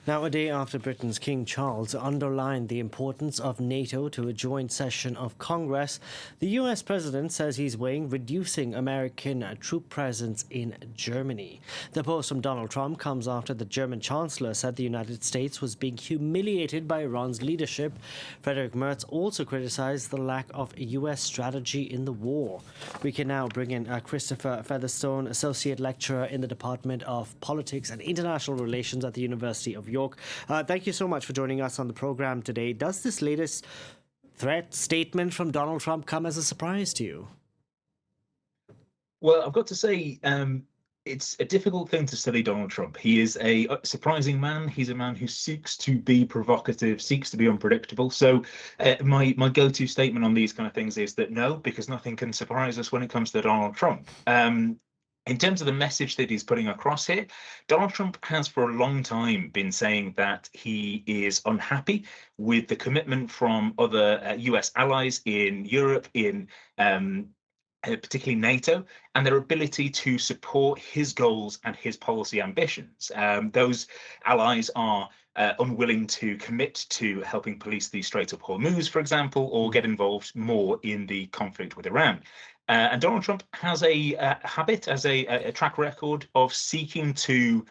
Now, a day after Britain's King Charles underlined the importance of NATO to a joint session of Congress, the US president says he's weighing reducing American troop presence in Germany. The post from Donald Trump comes after the German chancellor said the United States was being humiliated by Iran's leadership. Friedrich Merz also criticized the lack of a US strategy in the war. We can now bring in Christopher Featherstone, associate lecturer in the Department of Politics and International Relations at the University of York. Thank you so much for joining us on the program today. Does this latest threat statement from Donald Trump come as a surprise to you? Well, I've got to say, it's a difficult thing to study Donald Trump. He is a surprising man. He's a man who seeks to be provocative, seeks to be unpredictable. So my go-to statement on these kind of things is that no, because nothing can surprise us when it comes to Donald Trump. In terms of the message that he's putting across here, Donald Trump has for a long time been saying that he is unhappy with the commitment from other US allies in Europe, in particularly NATO, and their ability to support his goals and his policy ambitions. Those allies are unwilling to commit to helping police the Strait of Hormuz, for example, or get involved more in the conflict with Iran. And Donald Trump has a habit, as a track record of seeking to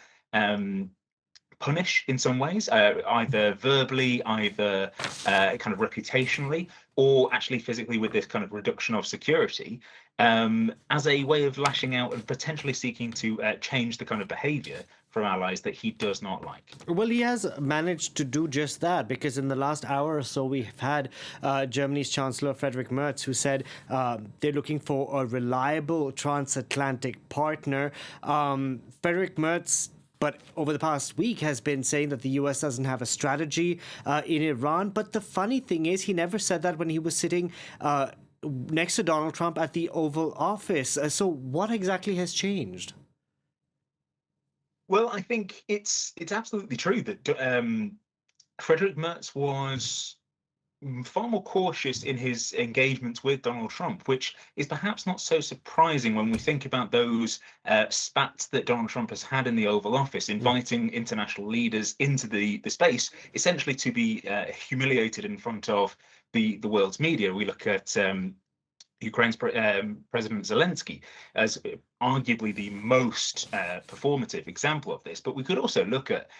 punish in some ways, either verbally, either kind of reputationally, or actually physically with this kind of reduction of security, as a way of lashing out and potentially seeking to change the kind of behavior from allies that he does not like. Well, he has managed to do just that, because in the last hour or so we've had Germany's Chancellor Friedrich Merz, who said they're looking for a reliable transatlantic partner. Friedrich Merz, but over the past week, has been saying that the US doesn't have a strategy in Iran. But the funny thing is, he never said that when he was sitting next to Donald Trump at the Oval Office. So what exactly has changed? Well, I think it's absolutely true that Friedrich Merz was far more cautious in his engagements with Donald Trump, which is perhaps not so surprising when we think about those spats that Donald Trump has had in the Oval Office, inviting international leaders into the space, essentially to be humiliated in front of the world's media. We look at Ukraine's President Zelensky as arguably the most performative example of this. But we could also look at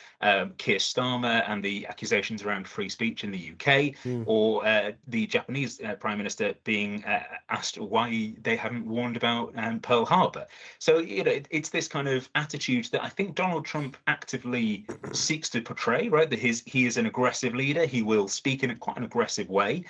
Keir Starmer and the accusations around free speech in the UK, or the Japanese Prime Minister being asked why they hadn't warned about Pearl Harbor. So, it's this kind of attitude that I think Donald Trump actively seeks to portray, right? That he is an aggressive leader. He will speak in quite an aggressive way.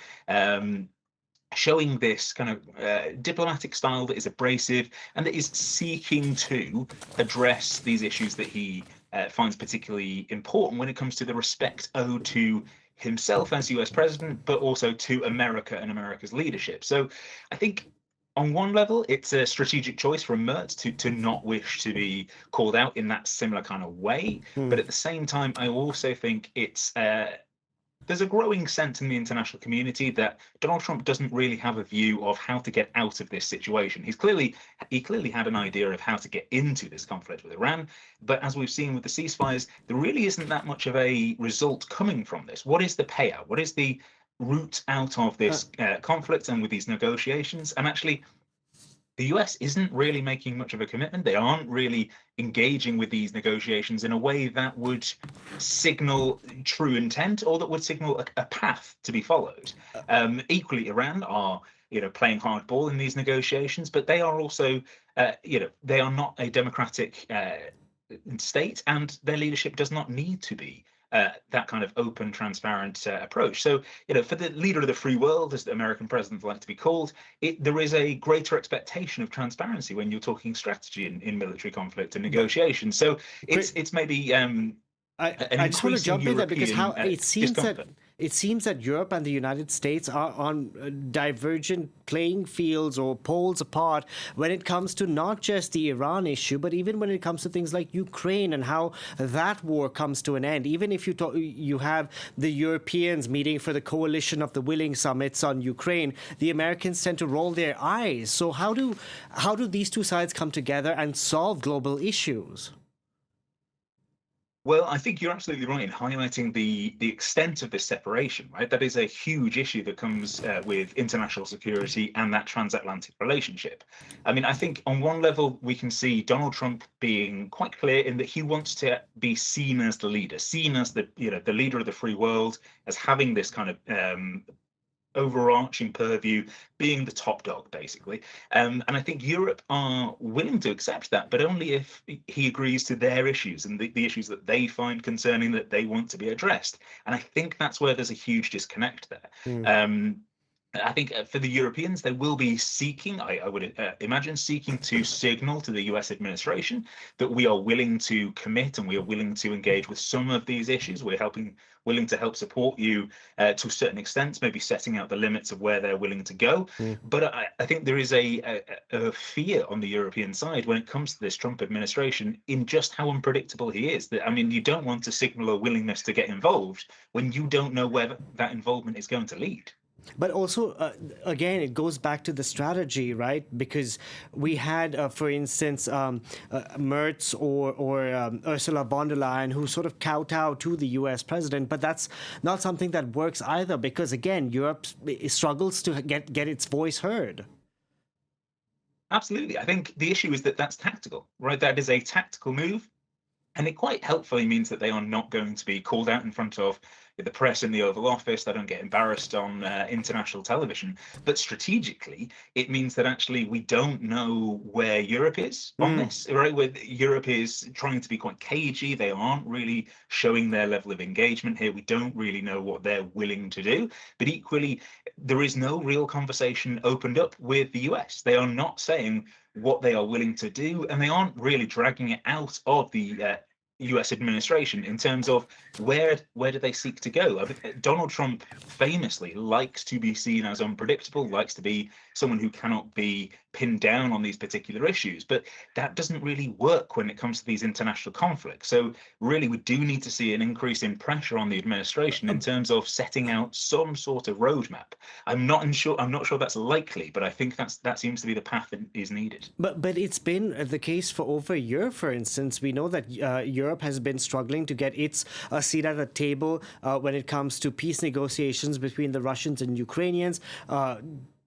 Showing this kind of diplomatic style that is abrasive and that is seeking to address these issues that he finds particularly important when it comes to the respect owed to himself as US president, but also to America and America's leadership. So I think on one level, it's a strategic choice from Merz to not wish to be called out in that similar kind of way. But at the same time, I also think there's a growing sense in the international community that Donald Trump doesn't really have a view of how to get out of this situation. He clearly had an idea of how to get into this conflict with Iran, but as we've seen with the ceasefires, there really isn't that much of a result coming from this. What is the payout? What is the route out of this conflict and with these negotiations? And actually, the US isn't really making much of a commitment. They aren't really engaging with these negotiations in a way that would signal true intent, or that would signal a path to be followed. Equally, Iran are playing hardball in these negotiations, but they are also they are not a democratic state, and their leadership does not need to be that kind of open, transparent approach. So, for the leader of the free world, as the American presidents like to be called, there is a greater expectation of transparency when you're talking strategy in military conflict and negotiation. So it's maybe I just want to jump in there, because how it seems that Europe and the United States are on divergent playing fields or poles apart when it comes to not just the Iran issue, but even when it comes to things like Ukraine and how that war comes to an end. Even if you have the Europeans meeting for the Coalition of the Willing summits on Ukraine, the Americans tend to roll their eyes. So how do these two sides come together and solve global issues? Well, I think you're absolutely right in highlighting the extent of this separation, right? That is a huge issue that comes with international security and that transatlantic relationship. I mean, I think on one level we can see Donald Trump being quite clear in that he wants to be seen as the leader, seen as the the leader of the free world, as having this kind of overarching purview, being the top dog, basically. And I think Europe are willing to accept that, but only if he agrees to their issues and the issues that they find concerning that they want to be addressed. And I think that's where there's a huge disconnect there. Mm. I think for the Europeans, they will be seeking, I would imagine, seeking to signal to the US administration that we are willing to commit and we are willing to engage with some of these issues. We're willing to help support you to a certain extent, maybe setting out the limits of where they're willing to go. Mm. But I think there is a fear on the European side when it comes to this Trump administration in just how unpredictable he is. That, I mean, you don't want to signal a willingness to get involved when you don't know where that involvement is going to lead. But also, again, it goes back to the strategy, right? Because we had, for instance, Merz or Ursula von der Leyen, who sort of kowtow to the U.S. president, but that's not something that works either, because again, Europe struggles to get its voice heard. Absolutely. I think the issue is that that's tactical, right? That is a tactical move. And it quite helpfully means that they are not going to be called out in front of the press in the Oval Office. They don't get embarrassed on international television. But strategically, it means that actually we don't know where Europe is on this, right? Where Europe is trying to be quite cagey. They aren't really showing their level of engagement here. We don't really know what they're willing to do. But equally, there is no real conversation opened up with the US. They are not saying what they are willing to do, and they aren't really dragging it out of the US administration in terms of where do they seek to go. I mean, Donald Trump famously likes to be seen as unpredictable, likes to be someone who cannot be pinned down on these particular issues, but that doesn't really work when it comes to these international conflicts. So really, we do need to see an increase in pressure on the administration in terms of setting out some sort of roadmap. I'm not sure that's likely, but I think that seems to be the path that is needed. But it's been the case for over a year, for instance. We know that Europe has been struggling to get its seat at the table when it comes to peace negotiations between the Russians and Ukrainians.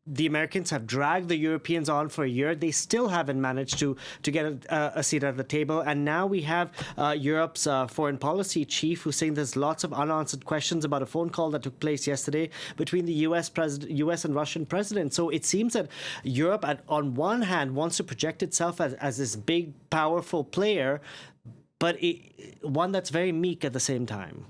The Americans have dragged the Europeans on for a year. They still haven't managed to get a seat at the table. And now we have Europe's foreign policy chief who's saying there's lots of unanswered questions about a phone call that took place yesterday between the US and Russian president. So it seems that Europe, on one hand, wants to project itself as this big, powerful player, but one that's very meek at the same time.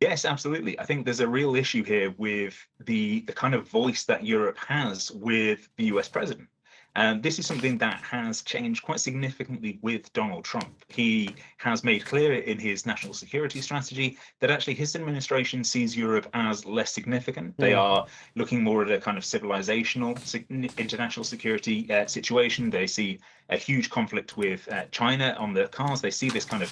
Yes, absolutely. I think there's a real issue here with the kind of voice that Europe has with the US president. And this is something that has changed quite significantly with Donald Trump. He has made clear in his national security strategy that actually his administration sees Europe as less significant. They are looking more at a kind of civilizational international security situation. They see a huge conflict with China on the cards. They see this kind of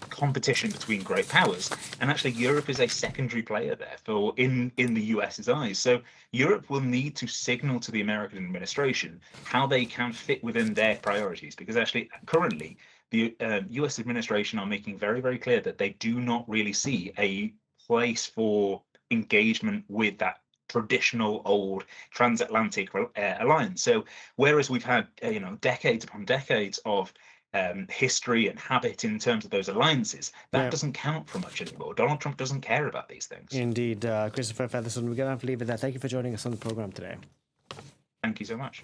competition between great powers, and actually Europe is a secondary player there for in the US's eyes. So Europe will need to signal to the American administration how they can fit within their priorities, because actually currently the US administration are making very, very clear that they do not really see a place for engagement with that traditional old transatlantic alliance. So whereas we've had decades upon decades of history and habit in terms of those alliances, that doesn't count for much anymore. Donald Trump doesn't care about these things. Indeed. Christopher Featherstone, we're going to have to leave it there. Thank you for joining us on the program today. Thank you so much.